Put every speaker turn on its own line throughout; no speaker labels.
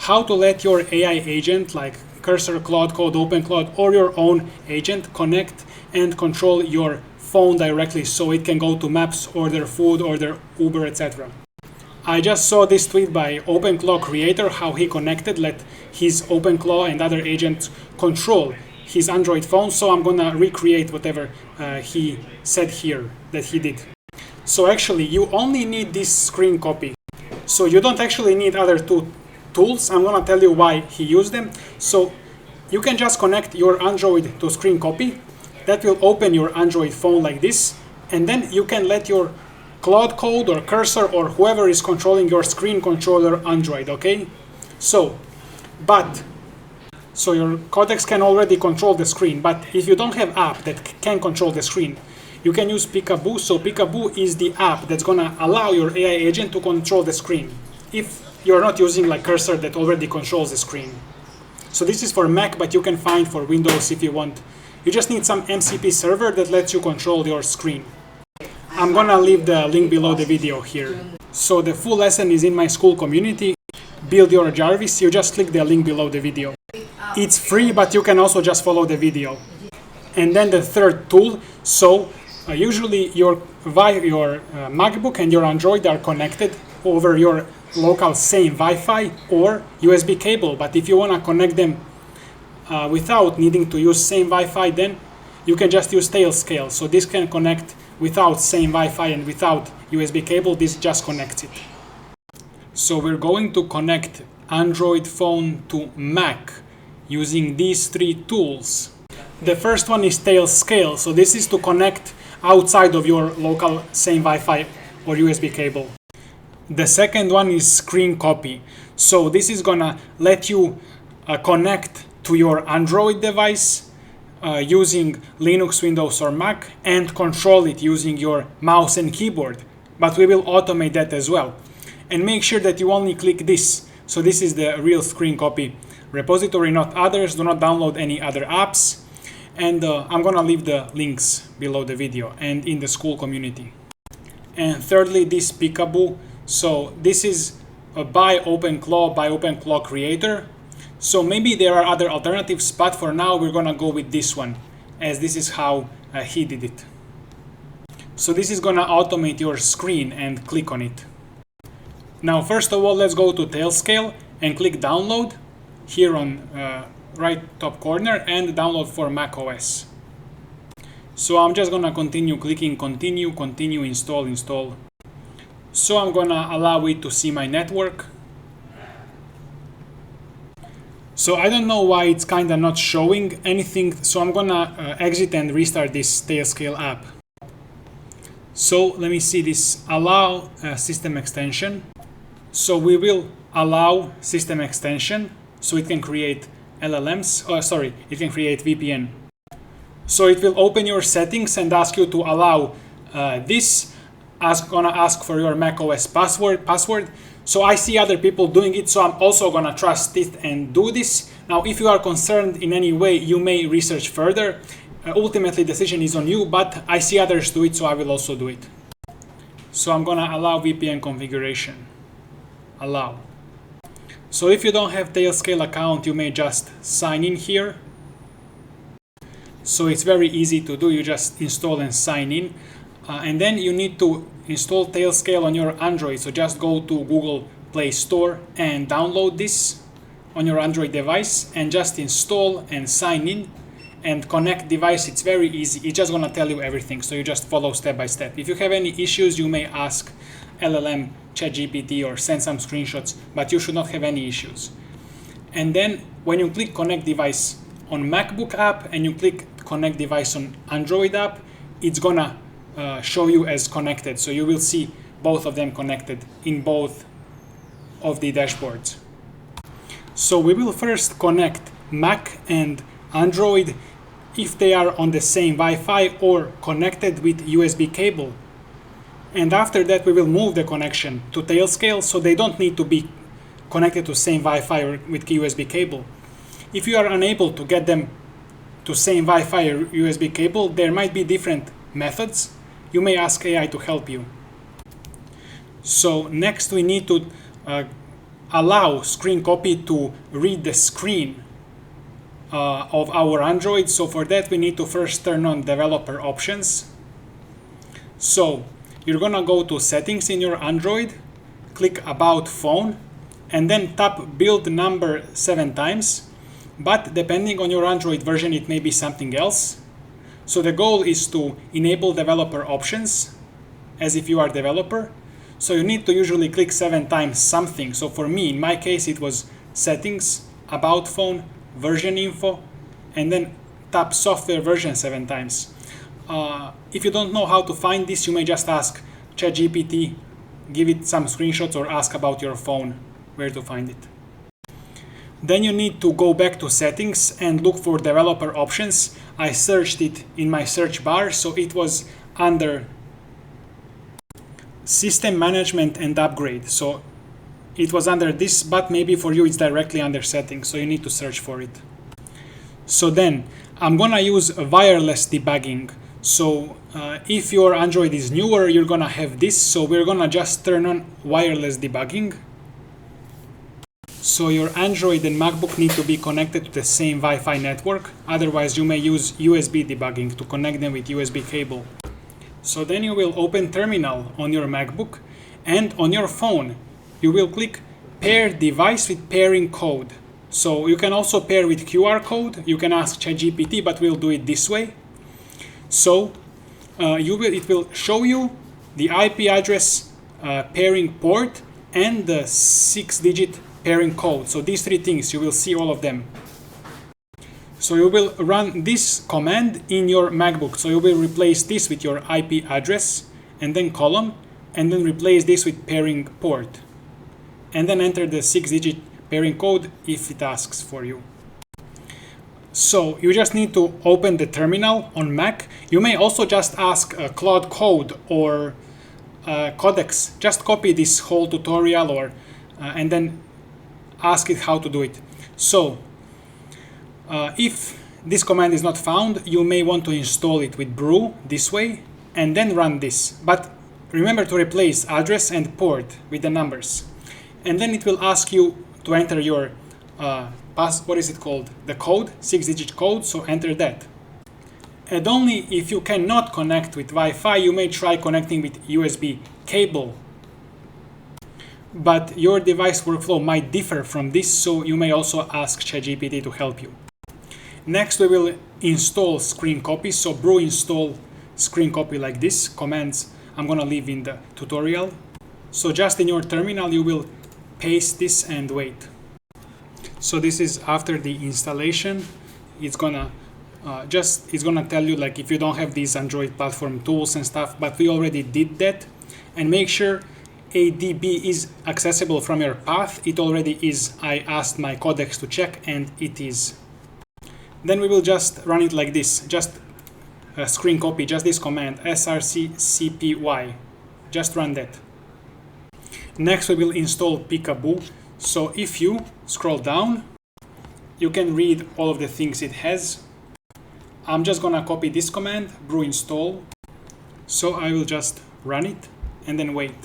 how to let your AI agent like Cursor, Claude Code, OpenClaw, or your own agent connect and control your phone directly so it can go to Maps, order food, order Uber, etc. I just saw this tweet by OpenClaw creator, how he connected, let his OpenClaw and other agents control his Android phone, so I'm gonna recreate whatever he said here that he did. So actually you only need this Scrcpy. So you don't actually need other two tools. I'm gonna tell you why he used them. So you can just connect your Android to Scrcpy. That will open your Android phone like this, and then you can let your Claude Code or Cursor or whoever is controlling your screen controller Android, okay? So your codecs can already control the screen, but if you don't have app that can control the screen, you can use Peekaboo. So Peekaboo is the app that's gonna allow your AI agent to control the screen if you're not using like Cursor that already controls the screen. So this is for Mac, but you can find for Windows if you want. You just need some MCP server that lets you control your screen. I'm gonna leave the link below the video here. So the full lesson is in my school community. Build your Jarvis. You just click the link below the video. It's free, but you can also just follow the video. And then the third tool. So usually your MacBook and your Android are connected over your local same Wi-Fi or USB cable. But if you wanna connect them without needing to use same Wi-Fi, then you can just use Tailscale. So this can connect without same Wi-Fi and without USB cable. This just connects it. So we're going to connect Android phone to Mac using these three tools. The first one is Tailscale. So this is to connect outside of your local same Wi-Fi or USB cable. The second one is Scrcpy. So this is gonna let you connect to your Android device using Linux, Windows, or Mac and control it using your mouse and keyboard. But we will automate that as well. And make sure that you only click this. So this is the real Scrcpy repository, not others. Do not download any other apps. And I'm gonna leave the links below the video and in the school community. And thirdly, this Peekaboo. So this is by OpenClaw creator. So maybe there are other alternatives, but for now we're gonna go with this one, as this is how he did it. So this is gonna automate your screen, and click on it. Now first of all, let's go to Tailscale and click download here on right top corner, and download for macOS. So I'm just gonna continue clicking continue, install. So I'm gonna allow it to see my network. So I don't know why it's kinda not showing anything, so I'm gonna exit and restart this Tailscale app. So let me see this, allow system extension. So we will allow system extension so it can create LLMs, it can create VPN. So it will open your settings and ask you to allow this. Gonna ask for your macOS password. So I see other people doing it, so I'm also gonna trust it and do this. Now, if you are concerned in any way, you may research further. Ultimately, decision is on you, but I see others do it, so I will also do it. So I'm gonna allow VPN configuration. Allow. So if you don't have Tailscale account, you may just sign in here. So it's very easy to do. You just install and sign in. And then you need to install Tailscale on your Android. So just go to Google Play Store and download this on your Android device and just install and sign in and connect device. It's very easy. It's just gonna tell you everything. So you just follow step by step. If you have any issues, you may ask LLM, ChatGPT, or send some screenshots, but you should not have any issues. And then when you click connect device on MacBook app and you click connect device on Android app, it's gonna show you as connected. So you will see both of them connected in both of the dashboards. So we will first connect Mac and Android if they are on the same Wi-Fi or connected with USB cable. And after that, we will move the connection to Tailscale, so they don't need to be connected to same Wi-Fi or with USB cable. If you are unable to get them to same Wi-Fi or USB cable, there might be different methods. You may ask AI to help you. So next we need to allow Scrcpy to read the screen of our Android. So for that we need to first turn on developer options. So you're gonna go to settings in your Android, click about phone, and then tap build number 7 times. But depending on your Android version, it may be something else. So the goal is to enable developer options as if you are developer. So you need to usually click 7 times something. So for me, in my case, it was settings, about phone, version info, and then tap software version 7 times. If you don't know how to find this, you may just ask ChatGPT, give it some screenshots, or ask about your phone where to find it. Then you need to go back to settings and look for developer options. I searched it in my search bar, so it was under system management and upgrade. So it was under this, but maybe for you it's directly under settings, so you need to search for it. So then I'm gonna use wireless debugging. So if your Android is newer, you're gonna have this. So we're gonna just turn on wireless debugging. So your Android and MacBook need to be connected to the same Wi-Fi network. Otherwise, you may use USB debugging to connect them with USB cable. So then you will open Terminal on your MacBook, and on your phone, you will click Pair Device with Pairing Code. So you can also pair with QR code. You can ask ChatGPT, but we'll do it this way. So it will show you the IP address, pairing port, and the 6-digit pairing code. So these 3 things, you will see all of them. So you will run this command in your MacBook. So you will replace this with your IP address, and then column, and then replace this with pairing port. And then enter the 6-digit pairing code if it asks for you. So you just need to open the terminal on Mac. You may also just ask Cloud Code or Codex. Just copy this whole tutorial or and then ask it how to do it. So if this command is not found, you may want to install it with brew this way and then run this. But remember to replace address and port with the numbers. And then it will ask you to enter your what is it called? The code, 6-digit code, so enter that. And only if you cannot connect with Wi-Fi, you may try connecting with USB cable. But your device workflow might differ from this, so you may also ask ChatGPT to help you. Next, we will install Scrcpy. So brew install Scrcpy like this. Commands I'm gonna leave in the tutorial. So just in your terminal, you will paste this and wait. So this is after the installation. It's gonna tell you like if you don't have these Android platform tools and stuff, but we already did that. And make sure ADB is accessible from your path. It already is. I asked my codex to check and it is. Then we will just run it like this. Just Scrcpy, just this command, Scrcpy. Just run that. Next we will install Peekaboo. So if you scroll down, you can read all of the things it has. I'm just gonna copy this command, brew install. So I will just run it and then wait.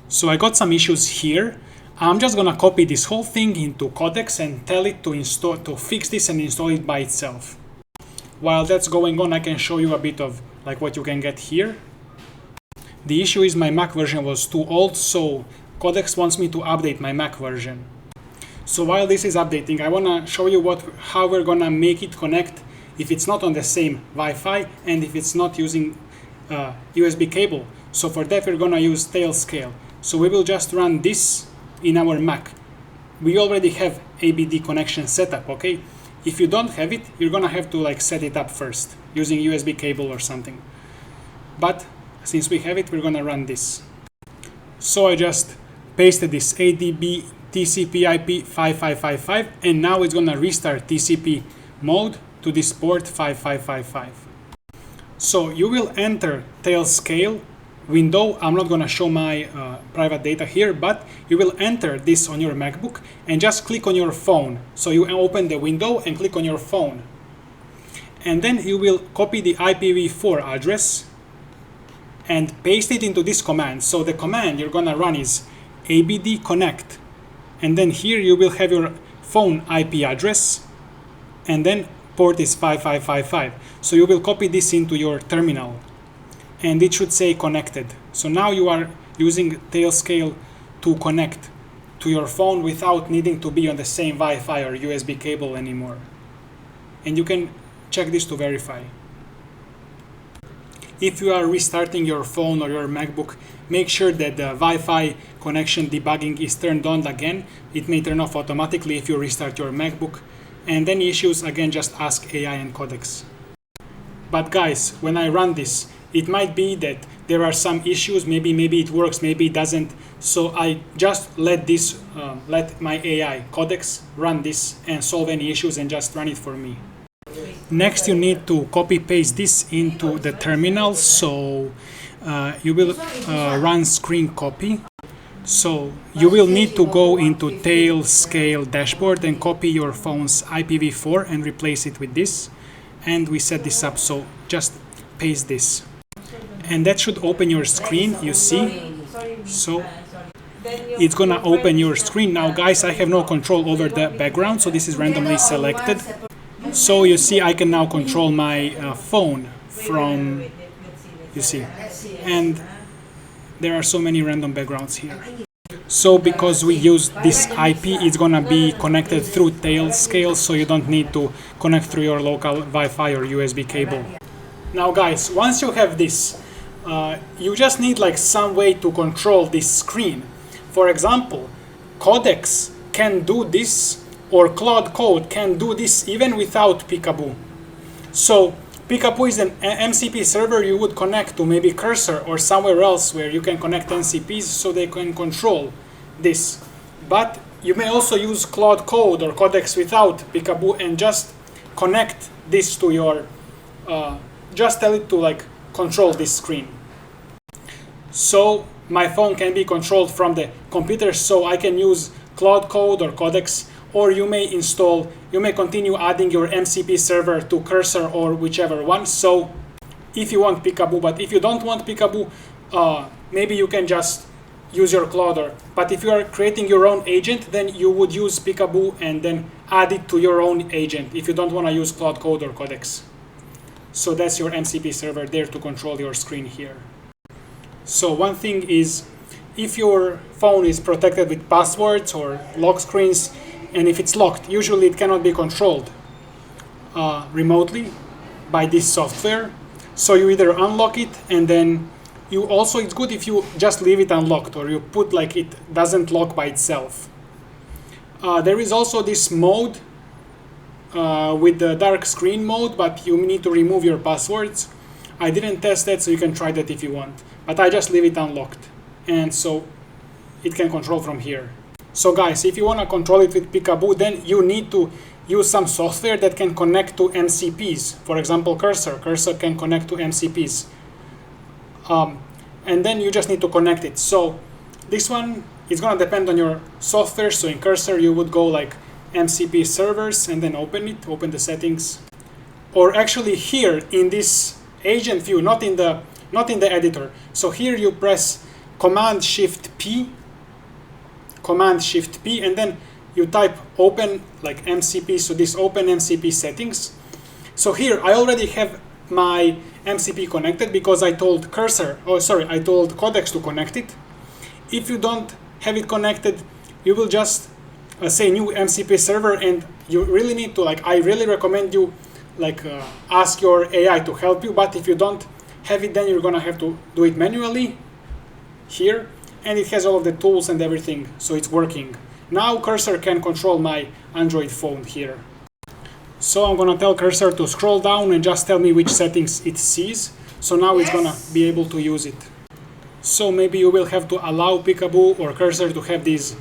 So I got some issues here. I'm just gonna copy this whole thing into Codex and tell it to fix this and install it by itself. While that's going on, I can show you a bit of like what you can get here. The issue is my Mac version was too old, so Codex wants me to update my Mac version. So while this is updating, I wanna show you how we're gonna make it connect if it's not on the same Wi-Fi and if it's not using USB cable. So for that, we're gonna use Tailscale. So we will just run this in our Mac. We already have ADB connection setup, okay? If you don't have it, you're gonna have to like set it up first using USB cable or something. But since we have it, we're gonna run this. So I just pasted this ADB TCP IP 5555, and now it's gonna restart TCP mode to this port 5555. So you will enter Tailscale window. I'm not gonna show my private data here, but you will enter this on your MacBook and just click on your phone. So you open the window and click on your phone. And then you will copy the IPv4 address and paste it into this command. So the command you're gonna run is abd connect, and then here you will have your phone IP address, and then port is 5555. So you will copy this into your terminal, and it should say connected. So now you are using Tailscale to connect to your phone without needing to be on the same Wi-Fi or USB cable anymore. And you can check this to verify. If you are restarting your phone or your MacBook, make sure that the Wi-Fi connection debugging is turned on again. It may turn off automatically if you restart your MacBook. And any issues, again, just ask AI and codecs. But guys, when I run this, it might be that there are some issues. Maybe it works, maybe it doesn't. So I just let my AI codecs run this and solve any issues and just run it for me. Next, you need to copy paste this into the terminal. So you will run Scrcpy. So you will need to go into Tailscale dashboard and copy your phone's IPv4 and replace it with this. And we set this up, so just paste this. And that should open your screen, you see. So it's gonna open your screen. Now guys, I have no control over the background, so this is randomly selected. So you see I can now control my phone from, you see, and there are so many random backgrounds here. So because we use this IP, it's gonna be connected through Tailscale, so you don't need to connect through your local Wi-Fi or USB cable. Now guys, once you have this, you just need like some way to control this screen. For example, codecs can do this, or Cloud Code can do this even without Peekaboo. So Peekaboo is an MCP server you would connect to maybe Cursor or somewhere else where you can connect MCPs so they can control this. But you may also use Cloud Code or codecs without Peekaboo and just connect this to your, just tell it to like control this screen. So my phone can be controlled from the computer, so I can use Cloud Code or codecs, or you may continue adding your MCP server to Cursor or whichever one. So if you want Peekaboo, but if you don't want Peekaboo, maybe you can just use your Cloud. But if you are creating your own agent, then you would use Peekaboo and then add it to your own agent if you don't want to use Cloud Code or codecs. So that's your MCP server there to control your screen here. So one thing is, if your phone is protected with passwords or lock screens, and if it's locked, usually it cannot be controlled remotely by this software. So you either unlock it, and then it's good if you just leave it unlocked, or you put like it doesn't lock by itself. There is also this mode with the dark screen mode, but you need to remove your passwords. I didn't test that, so you can try that if you want. But I just leave it unlocked, and so it can control from here. So guys, if you want to control it with Peekaboo, then you need to use some software that can connect to MCPs. For example, Cursor. Cursor can connect to MCPs. And then you just need to connect it. So this one is going to depend on your software. So in Cursor, you would go like MCP servers and then open the settings. Or actually here in this agent view, not in the editor. So here you press Command-Shift-P, and then you type open like MCP, so this open MCP settings. So here I already have my MCP connected because I told I told codecs to connect it. If you don't have it connected, you will just say new MCP server, and you really need to I really recommend you ask your AI to help you. But if you don't have it, then you're gonna have to do it manually here, and it has all of the tools and everything, so it's working. Now Cursor can control my Android phone here. So I'm gonna tell Cursor to scroll down and just tell me which settings it sees. So now it's gonna be able to use it. So maybe you will have to allow Peekaboo or Cursor to have these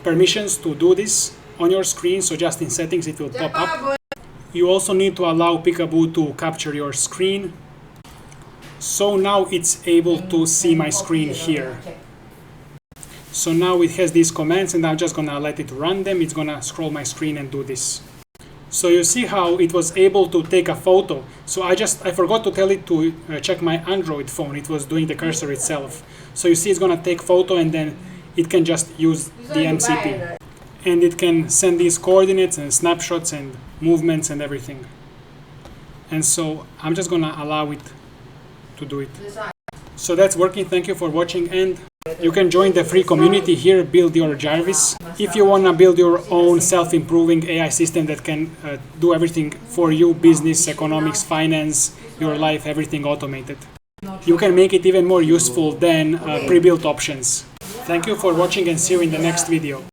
permissions to do this on your screen, so just in settings it will pop up. You also need to allow Peekaboo to capture your screen. So now it's able to see my screen here. So now it has these commands, and I'm just gonna let it run them. It's gonna scroll my screen and do this. So you see how it was able to take a photo. So I forgot to tell it to check my Android phone. It was doing the cursor itself. So you see it's gonna take photo and then it can just use the MCP. And it can send these coordinates and snapshots and movements and everything. And so I'm just gonna allow it to do it. So that's working. Thank you for watching, and you can join the free community here, Build Your Jarvis. If you wanna build your own self-improving AI system that can do everything for you, business, economics, finance, your life, everything automated. You can make it even more useful than pre-built options. Thank you for watching and see you in the next video.